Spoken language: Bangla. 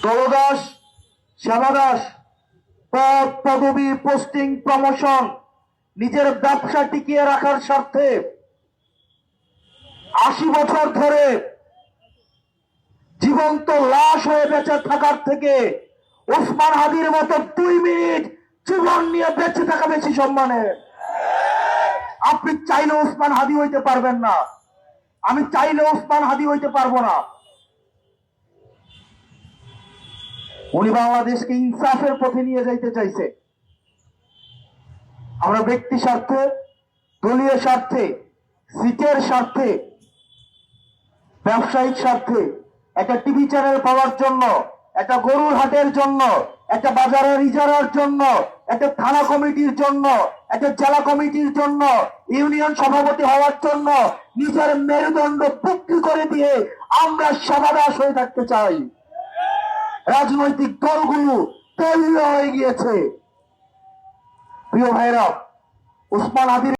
দলদাস, সেবাদাস, পদ পদবি, পোস্টিং, প্রমোশন, নিজের ব্যবসা টিকিয়ে রাখার স্বার্থে ৮০ বছর ধরে জীবন্ত লাশ হয়ে বেঁচে থাকার থেকে ওসমান হাদির মতো ২ মিনিট জীবন নিয়ে বেঁচে থাকা বেশি সম্মানের। আপনি চাইলে ওসমান হাদি হইতে পারবেন না, আমি চাইলে ওসমান হাদি হইতে পারবো না। উনি বাংলাদেশকে ইনসাফের পথে নিয়ে যাইতে চাইছে। আমরা ব্যক্তি স্বার্থে, দলীয় স্বার্থে, সিটের স্বার্থে, ব্যবসায়িক স্বার্থে, একটা টিভি চ্যানেল পাওয়ার জন্য, একটা গরুর হাটের জন্য, একটা বাজারের ইজারার জন্য, একটা থানা কমিটির জন্য, একটা জেলা কমিটির জন্য, ইউনিয়ন সভাপতি হওয়ার জন্য নিজের মেরুদণ্ড বিক্রি করে দিয়ে আমরা সেবাদাস হয়ে থাকতে চাই। রাজনৈতিক দলগুলো তৈরি হয়ে গিয়েছে। প্রিয় ভাইরা, ওসমান হাদির